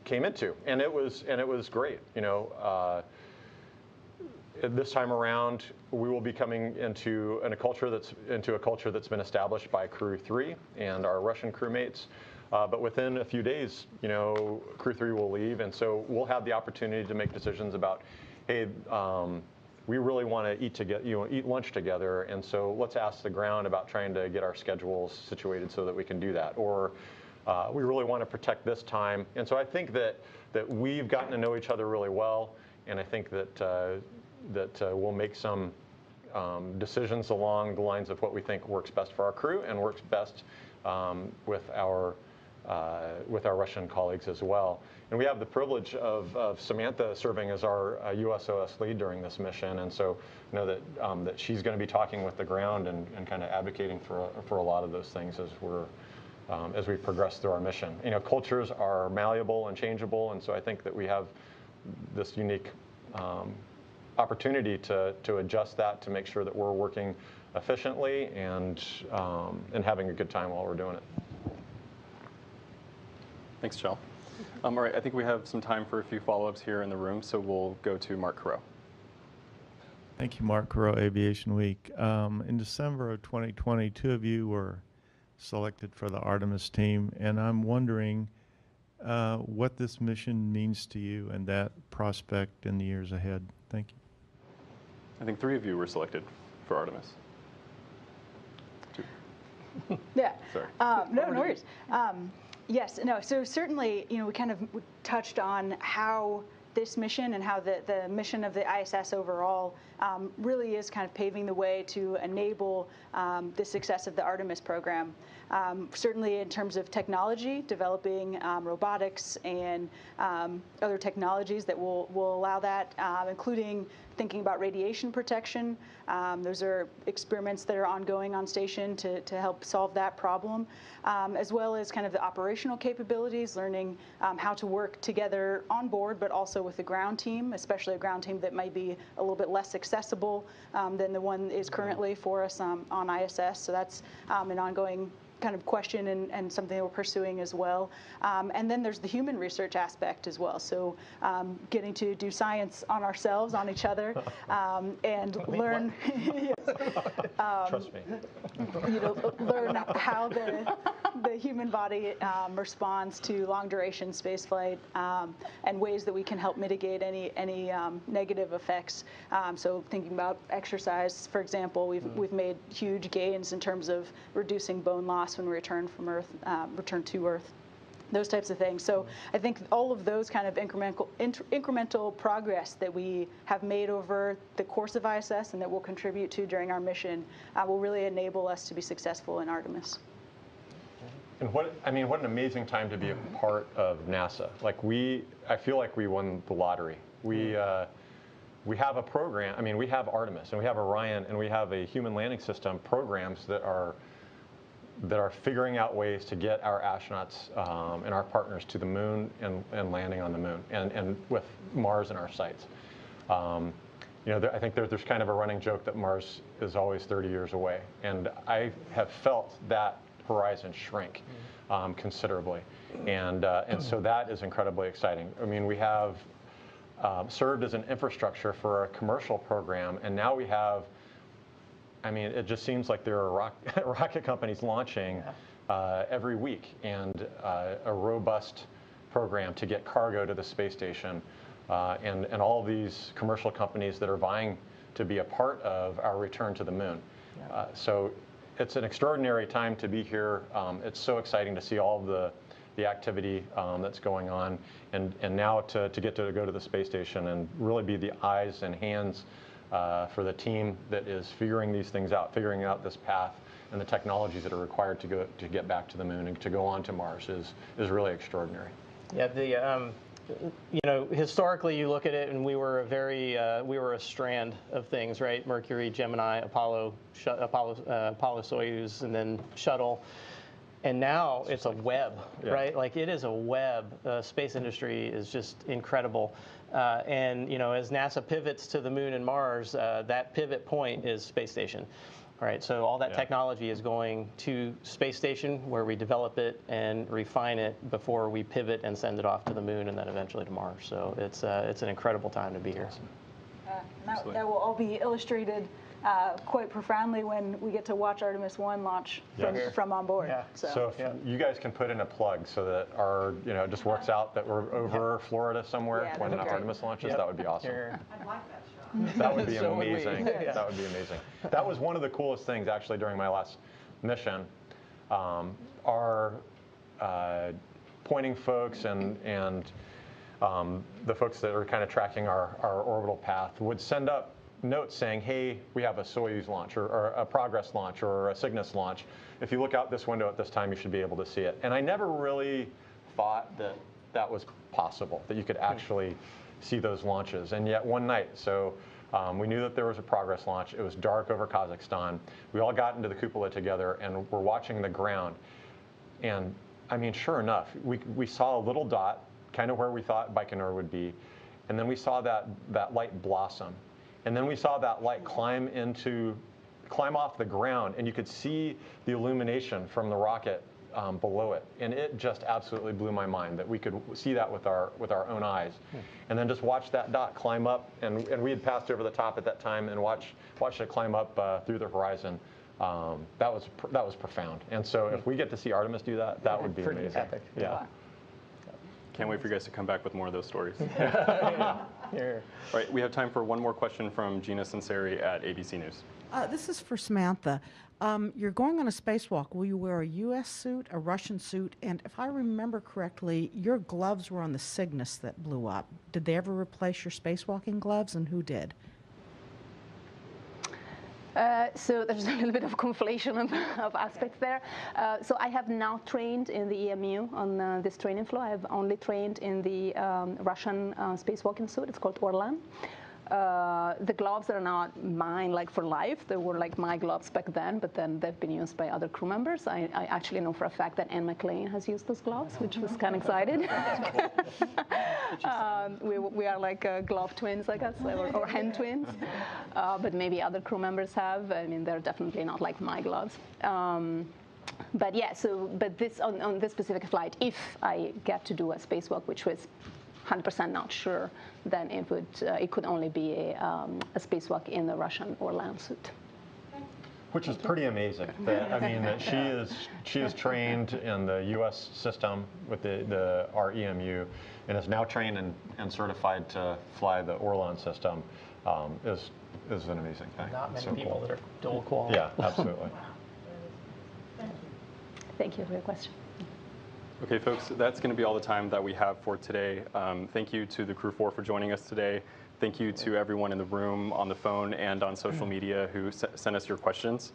C: came into, and it was great. You know, this time around, we will be coming into a culture that's been established by Crew 3 and our Russian crewmates. But within a few days, you know, Crew 3 will leave, and so we'll have the opportunity to make decisions about, hey, we really want to eat lunch together, and so let's ask the ground about trying to get our schedules situated so that we can do that. Or we really want to protect this time, and so I think that we've gotten to know each other really well, and I think that we'll make some decisions along the lines of what we think works best for our crew and works best with our Russian colleagues as well. And we have the privilege of Samantha serving as our USOS lead during this mission, and so you know that she's going to be talking with the ground and kind of advocating for a lot of those things as we progress through our mission. You know, cultures are malleable and changeable, and so I think that we have this unique opportunity to adjust that to make sure that we're working efficiently and having a good time while we're doing it.
B: Thanks, Jill. All right, I think we have some time for a few follow-ups here in the room, so we'll go to Mark Carreau.
D: Thank you, Mark Carreau, Aviation Week. In December of 2020, two of you were selected for the Artemis team, and I'm wondering what this mission means to you and that prospect in the years ahead. Thank you.
B: I think three of you were selected for Artemis. Two.
G: Yeah.
B: Sorry.
G: No worries. Yes, no, so certainly, you know, we kind of touched on how this mission and how the mission of the ISS overall really is kind of paving the way to enable the success of the Artemis program. Certainly in terms of technology, developing robotics and other technologies that will allow that, including thinking about radiation protection. Those are experiments that are ongoing on station to help solve that problem, as well as kind of the operational capabilities, learning how to work together on board, but also with the ground team, especially a ground team that might be a little bit less accessible than the one is currently for us on ISS. So that's an ongoing kind of question and something that we're pursuing as well. And then there's the human research aspect as well. So getting to do science on ourselves, on each other, and learn,
C: Trust me.
G: You know, learn how the human body responds to long duration space flight and ways that we can help mitigate any negative effects. So thinking about exercise, for example, we've made huge gains in terms of reducing bone loss when we return to Earth, those types of things. So I think all of those kind of incremental progress that we have made over the course of ISS and that we'll contribute to during our mission will really enable us to be successful in Artemis.
C: And what an amazing time to be a part of NASA. Like I feel like we won the lottery. We have a program. I mean, we have Artemis and we have Orion and we have a human landing system programs that are figuring out ways to get our astronauts and our partners to the moon and landing on the moon and with Mars in our sights. You know, I think there's kind of a running joke that Mars is always 30 years away, and I have felt that horizon shrink considerably, and so that is incredibly exciting. I mean, we have served as an infrastructure for a commercial program, and now we have. I mean, it just seems like there are rocket companies launching every week, and a robust program to get cargo to the space station, and all these commercial companies that are vying to be a part of our return to the moon. So it's an extraordinary time to be here. It's so exciting to see all of the activity that's going on, and now to get to go to the space station and really be the eyes and hands for the team that is figuring these things out, figuring out this path and the technologies that are required to get back to the moon and to go on to Mars is really extraordinary.
E: Yeah, you know, historically you look at it, and we were a very a strand of things, right? Mercury, Gemini, Apollo, Soyuz, and then shuttle. And now it's a web, right? Like it is a web. Space industry is just incredible. And as NASA pivots to the moon and Mars, that pivot point is space station. All right, so all that technology is going to space station where we develop it and refine it before we pivot and send it off to the moon and then eventually to Mars. So it's an incredible time to be here.
G: That will all be illustrated quite profoundly when we get to watch Artemis 1 launch from on board.
C: Yeah. So if you guys can put in a plug so that our, it just works out that we're over Florida somewhere when Artemis launches, that would be awesome.
F: I'd like that shot.
C: That would be amazing. That would be amazing. That was one of the coolest things actually during my last mission. Our pointing folks and the folks that are kind of tracking our orbital path would send up notes saying, hey, we have a Soyuz launch or a Progress launch or a Cygnus launch. If you look out this window at this time, you should be able to see it. And I never really thought that that was possible, that you could actually see those launches. And yet one night, so we knew that there was a Progress launch. It was dark over Kazakhstan. We all got into the cupola together and we're watching the ground. And I mean, sure enough, we saw a little dot, kind of where we thought Baikonur would be. And then we saw that light blossom. And then we saw that light climb off the ground, and you could see the illumination from the rocket below it. And it just absolutely blew my mind that we could see that with our own eyes. And then just watch that dot climb up, and we had passed over the top at that time and watched it climb up through the horizon. That was profound. And so if we get to see Artemis do that, that would be amazing.
E: Epic.
C: Yeah.
B: Can't wait for you guys to come back with more of those stories.
E: Here.
B: Right, we have time for one more question from Gina Sinceri at ABC News.
F: This is for Samantha. You're going on a spacewalk. Will you wear a U.S. suit, a Russian suit? And if I remember correctly, your gloves were on the Cygnus that blew up. Did they ever replace your spacewalking gloves, and who did?
K: So there's a little bit of conflation of aspects there. So I have now trained in the EMU on this training floor. I have only trained in the Russian spacewalking suit. It's called Orlan. The gloves are not mine, like for life. They were like my gloves back then, but then they've been used by other crew members. I actually know for a fact that Anne McLean has used those gloves, which was kind of excited. We are like glove twins, I guess, or hen twins. But maybe other crew members have. I mean, they're definitely not like my gloves. But yeah, but this on this specific flight, if I get to do a spacewalk, which was 100% not sure, then it could only be a spacewalk in the Russian Orlan suit.
C: Which is pretty amazing. I mean, that she is trained in the U.S. system with our EMU, and is now trained and certified to fly the Orlan system. Is an amazing thing.
E: Not many
C: so
E: people
C: cool.
E: that are dual qualified.
C: Yeah, absolutely.
K: Thank you for your question.
B: Okay, folks, that's going to be all the time that we have for today. Thank you to the Crew 4 for joining us today. Thank you to everyone in the room, on the phone, and on social media who sent us your questions.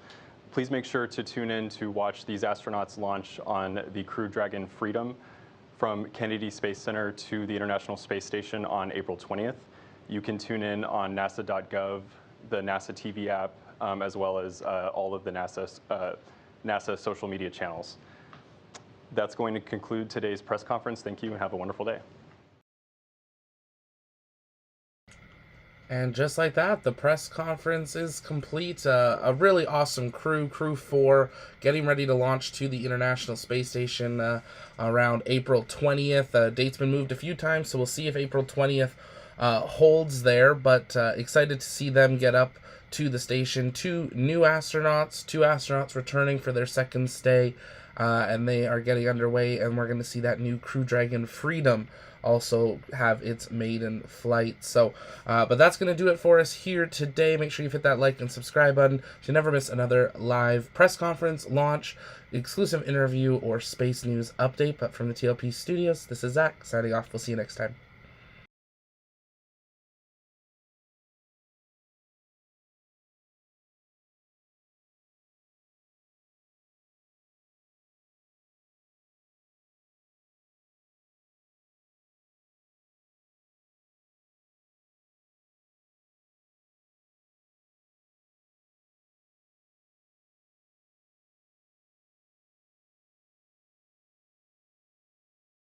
B: Please make sure to tune in to watch these astronauts launch on the Crew Dragon Freedom from Kennedy Space Center to the International Space Station on April 20th. You can tune in on nasa.gov, the NASA TV app, as well as all of the NASA social media channels. That's going to conclude today's press conference. Thank you and have a wonderful day.
A: And just like that, the press conference is complete. A really awesome Crew 4, getting ready to launch to the International Space Station around April 20th. Date's been moved a few times, so we'll see if April 20th holds there. But excited to see them get up to the station. Two astronauts returning for their second stay. And they are getting underway, and we're going to see that new Crew Dragon Freedom also have its maiden flight. So, but that's going to do it for us here today. Make sure you hit that like and subscribe button to never miss another live press conference, launch, exclusive interview, or space news update. But from the TLP studios, this is Zach signing off. We'll see you next time.